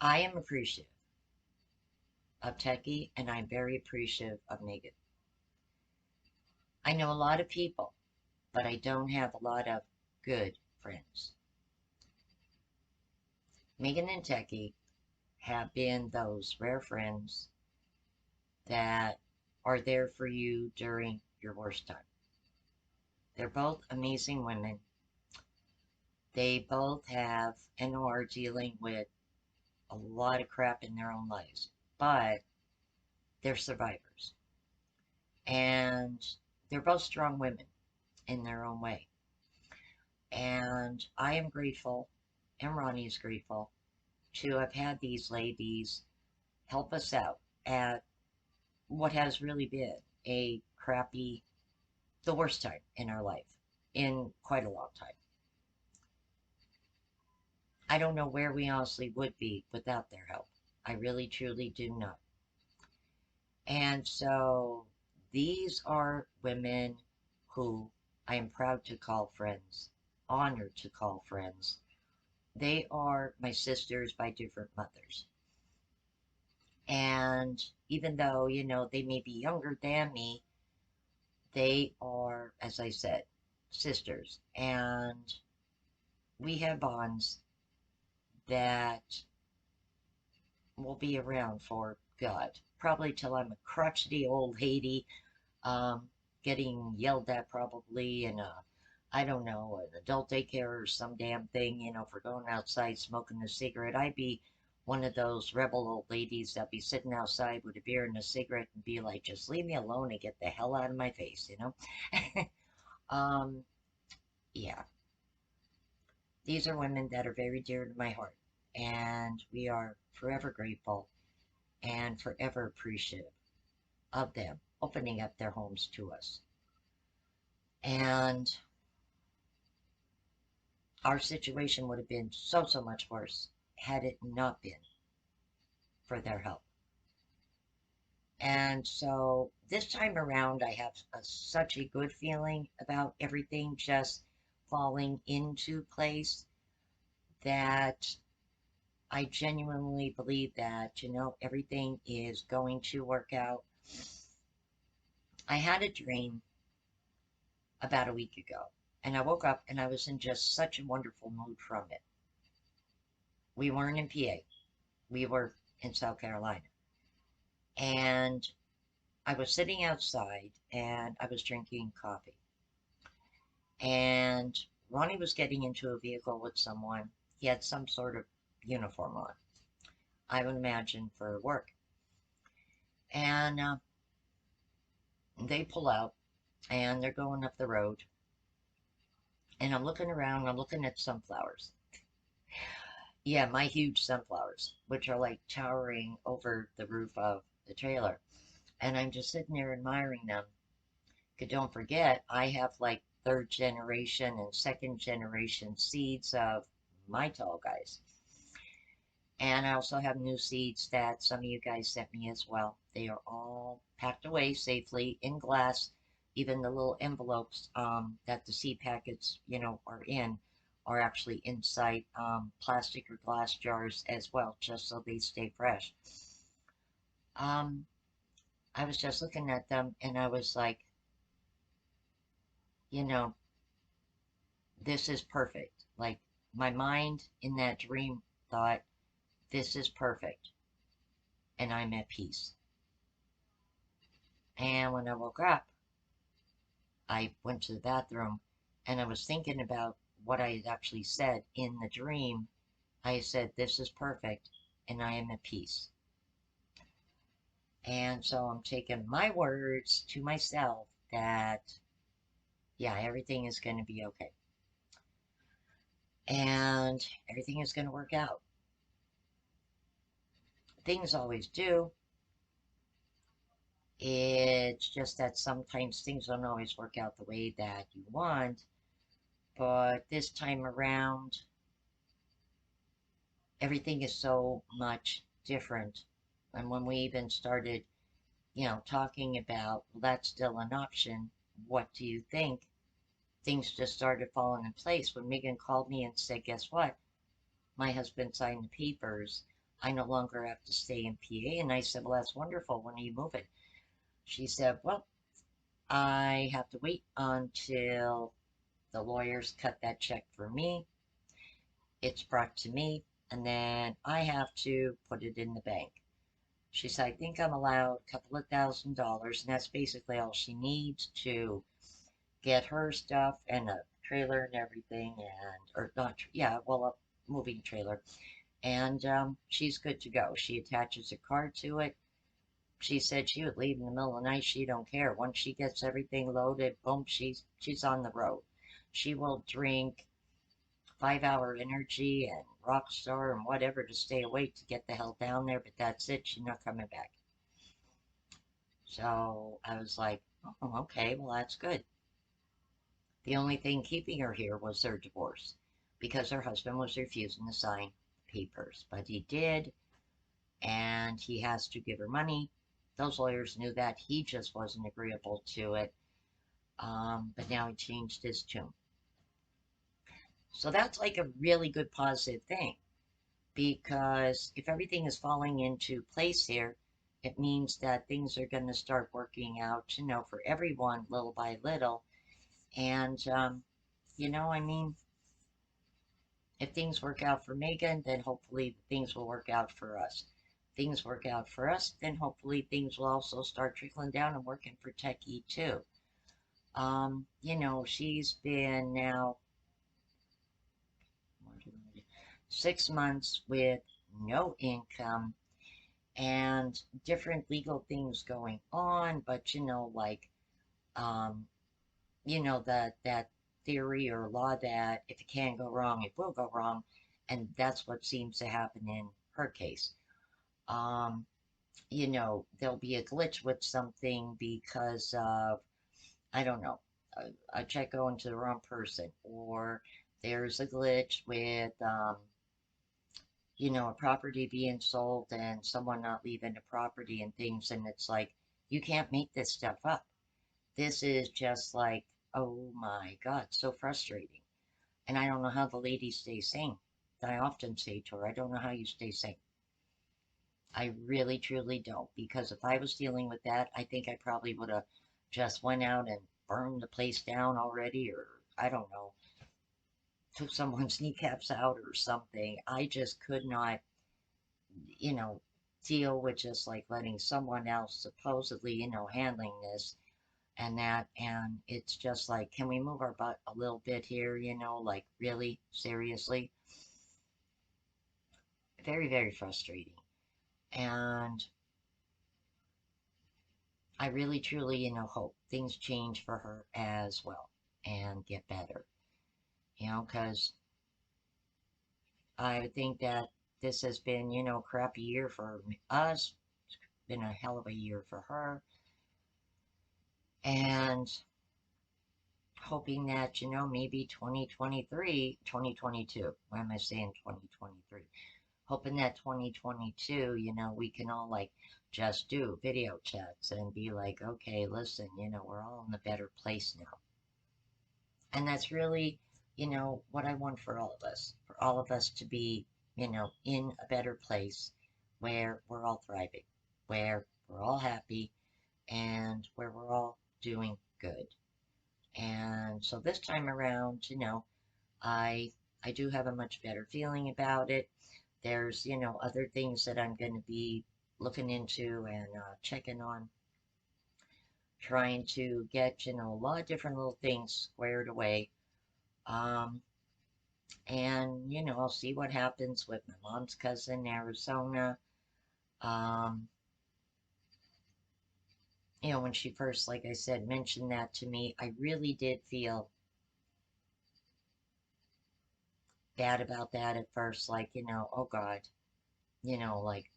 I am appreciative of Techie, and I'm very appreciative of Megan. I know a lot of people, but I don't have a lot of good friends. Megan and Techie have been those rare friends that are there for you during your worst time. They're both amazing women. They both have and are dealing with a lot of crap in their own lives, but they're survivors. And they're both strong women in their own way. And I am grateful, and Ronnie is grateful, to have had these ladies help us out at what has really been a crappy, the worst time in our life in quite a long time. I don't know where we honestly would be without their help. I really, truly do not. And so these are women who I am proud to call friends, honored to call friends. They are my sisters by different mothers. And even though, they may be younger than me, they are, as I said, sisters. And we have bonds that will be around for God, probably till I'm a crotchety old lady, um, getting yelled at probably in a, I don't know, an adult daycare or some damn thing, for going outside smoking a cigarette. I'd be one of those rebel old ladies that be sitting outside with a beer and a cigarette and be like, just leave me alone and get the hell out of my face. um, yeah, these are women that are very dear to my heart, and we are forever grateful and forever appreciative of them opening up their homes to us. And our situation would have been so, so much worse had it not been for their help. And so this time around, I have such a good feeling about everything just falling into place that I genuinely believe that, everything is going to work out. I had a dream about a week ago, and I woke up and I was in just such a wonderful mood from it. We weren't in PA, we were in South Carolina. And I was sitting outside and I was drinking coffee. And Ronnie was getting into a vehicle with someone. He had some sort of uniform on, I would imagine for work. And they pull out and they're going up the road. And I'm looking around, I'm looking at sunflowers. Yeah, my huge sunflowers, which are like towering over the roof of the trailer. And I'm just sitting there admiring them. Because don't forget, I have like third generation and second generation seeds of my tall guys. And I also have new seeds that some of you guys sent me as well. They are all packed away safely in glass. Even the little envelopes that the seed packets, are in, are actually inside plastic or glass jars as well, just so they stay fresh. Um, I was just looking at them and I was like, you know, this is perfect. Like, my mind in that dream thought, this is perfect. And I'm at peace. And when I woke up, I went to the bathroom and I was thinking about what I had actually said in the dream. I said, this is perfect and I am at peace. And so I'm taking my words to myself that, yeah, everything is going to be okay. And everything is going to work out. Things always do. It's just that sometimes things don't always work out the way that you want. But this time around, everything is so much different. And when we even started, talking about, well, that's still an option, what do you think? Things just started falling in place when Megan called me and said, guess what? My husband signed the papers. I no longer have to stay in PA. And I said, well, that's wonderful. When are you moving? She said, well, I have to wait until the lawyers cut that check for me. It's brought to me, and then I have to put it in the bank. She said, I think I'm allowed a couple of $1,000, and that's basically all she needs to get her stuff and a trailer and everything, and, or not, yeah, well, a moving trailer. And she's good to go. She attaches a car to it. She said she would leave in the middle of the night. She don't care. Once she gets everything loaded, boom, she's on the road. She will drink 5 Hour Energy and Rockstar and whatever to stay awake to get the hell down there, but that's it. She's not coming back. So I was like, oh, okay, well, that's good. The only thing keeping her here was their divorce because her husband was refusing to sign papers, but he did, and he has to give her money. Those lawyers knew that. He just wasn't agreeable to it. But now he changed his tune. So that's like a really good positive thing because if everything is falling into place here, it means that things are going to start working out, for everyone little by little. And, I mean, if things work out for Megan, then hopefully things will work out for us. Things work out for us, then hopefully things will also start trickling down and working for Techie too. She's been now 6 months with no income and different legal things going on, but like um, that theory or law that if it can go wrong, it will go wrong, and that's what seems to happen in her case. Um, there'll be a glitch with something because of, I don't know, a check going to the wrong person, or there's a glitch with, a property being sold and someone not leaving the property and things, and it's like, you can't make this stuff up. This is just like, oh my God, so frustrating. And I don't know how the lady stays sane. I often say to her, I don't know how you stay sane. I really truly don't, because if I was dealing with that, I think I probably would have just went out and burned the place down already, or I don't know, took someone's kneecaps out or something. I just could not, you know, deal with just like letting someone else supposedly, handling this and that. And it's just like, can we move our butt a little bit here, like really, seriously? Very, very frustrating. And I really, truly, hope things change for her as well and get better, because I think that this has been, a crappy year for us. It's been a hell of a year for her. And hoping that, maybe 2023, 2022, why am I saying 2023? Hoping that 2022, we can all like just do video chats and be like, okay, listen, we're all in a better place now. And that's really, what I want for all of us to be, in a better place where we're all thriving, where we're all happy, and where we're all doing good. And so this time around, I I do have a much better feeling about it. There's, other things that I'm going to be looking into and checking on, trying to get, a lot of different little things squared away. Um, and, I'll see what happens with my mom's cousin in Arizona. Um, when she first, like I said, mentioned that to me, I really did feel bad about that at first, like, oh God, like,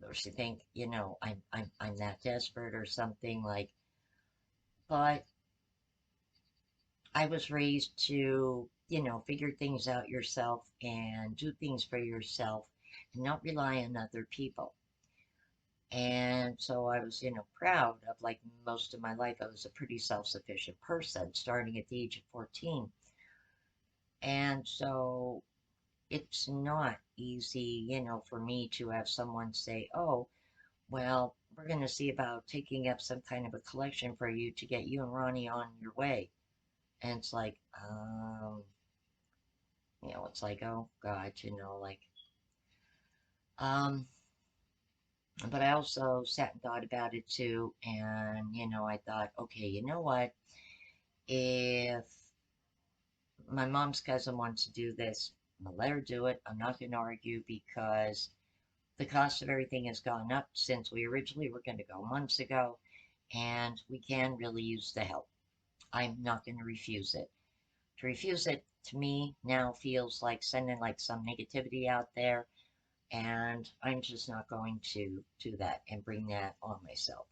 or she think, I'm that desperate or something like, but I was raised to, figure things out yourself and do things for yourself and not rely on other people. And so I was, proud of, like, most of my life, I was a pretty self-sufficient person starting at the age of 14. And so it's not easy, for me to have someone say, oh, well, we're going to see about taking up some kind of a collection for you to get you and Ronnie on your way. And it's like, it's like, oh God, um, but I also sat and thought about it too. And, I thought, okay, you know what? If my mom's cousin wants to do this, I'm gonna let her do it. I'm not going to argue because the cost of everything has gone up since we originally were going to go months ago, and we can really use the help. I'm not going to refuse it. To refuse it to me now feels like sending like some negativity out there, and I'm just not going to do that and bring that on myself.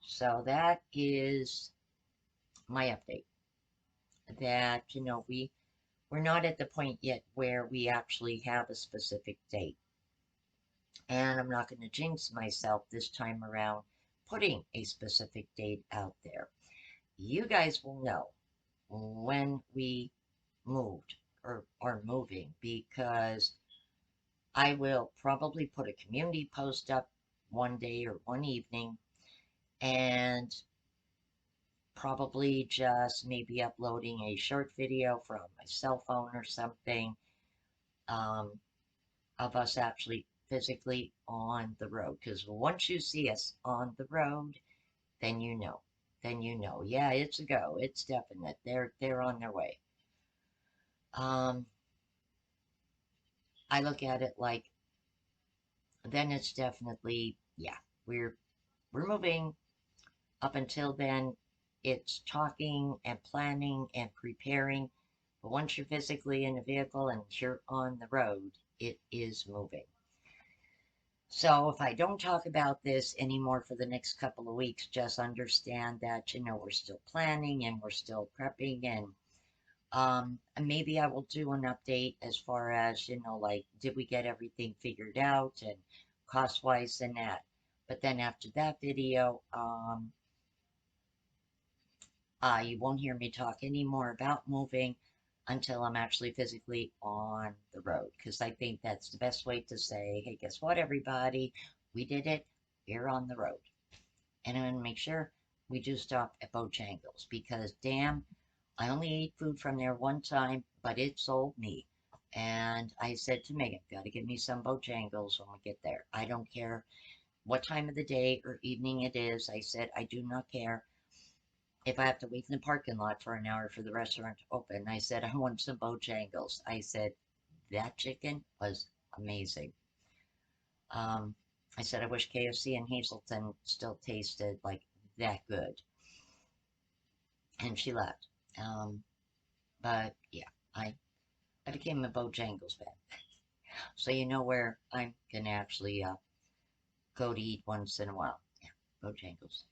So that is my update. That we're not at the point yet where we actually have a specific date. And I'm not going to jinx myself this time around putting a specific date out there. You guys will know when we moved or are moving because I will probably put a community post up one day or one evening and probably just maybe uploading a short video from my cell phone or something um, of us actually physically on the road. Because once you see us on the road, then you know. Then you know. Yeah, it's a go. It's definite. They're on their way. Um, I look at it like then it's definitely yeah, we're we're moving. Up until then, it's talking and planning and preparing. But once you're physically in a vehicle and you're on the road, it is moving. So if I don't talk about this anymore for the next couple of weeks, just understand that, we're still planning and we're still prepping and maybe I will do an update as far as, like, did we get everything figured out and cost-wise and that. But then after that video, you won't hear me talk anymore about moving until I'm actually physically on the road. Because I think that's the best way to say, hey, guess what, everybody? We did it. We're on the road. And I'm going to make sure we do stop at Bojangles because, damn, I only ate food from there one time, but it sold me. And I said to Megan, gotta give me some Bojangles when we get there. I don't care what time of the day or evening it is. I said, I do not care if I have to wait in the parking lot for an hour for the restaurant to open. I said, I want some Bojangles. I said, that chicken was amazing. Um, I said, I wish KFC in Hazleton still tasted like that good. And she left. But yeah, I became a Bojangles fan. So you know where I'm gonna actually go to eat once in a while. Yeah, Bojangles.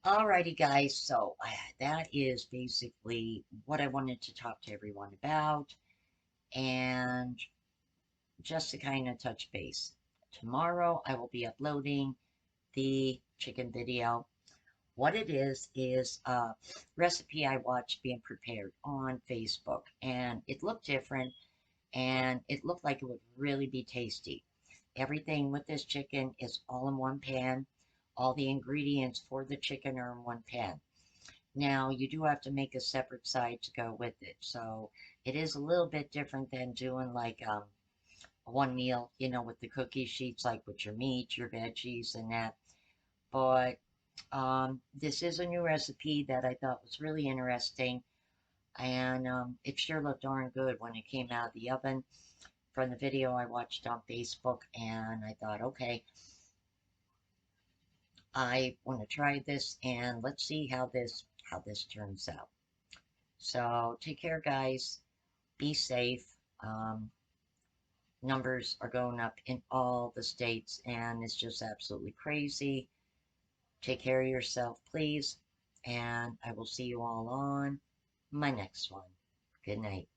Alrighty, guys. So that is basically what I wanted to talk to everyone about. And just to kind of touch base, tomorrow I will be uploading the chicken video. What it is a recipe I watched being prepared on Facebook, and it looked different, and it looked like it would really be tasty. Everything with this chicken is all in one pan. All the ingredients for the chicken are in one pan. Now, you do have to make a separate side to go with it, so it is a little bit different than doing like one meal, with the cookie sheets, like with your meat, your veggies, and that. But this is a new recipe that I thought was really interesting, and it sure looked darn good when it came out of the oven from the video I watched on Facebook, and I thought, okay, I want to try this, and let's see how this turns out. So take care, guys. Be safe. Numbers are going up in all the states, and it's just absolutely crazy. Take care of yourself, please, and I will see you all on my next one. Good night.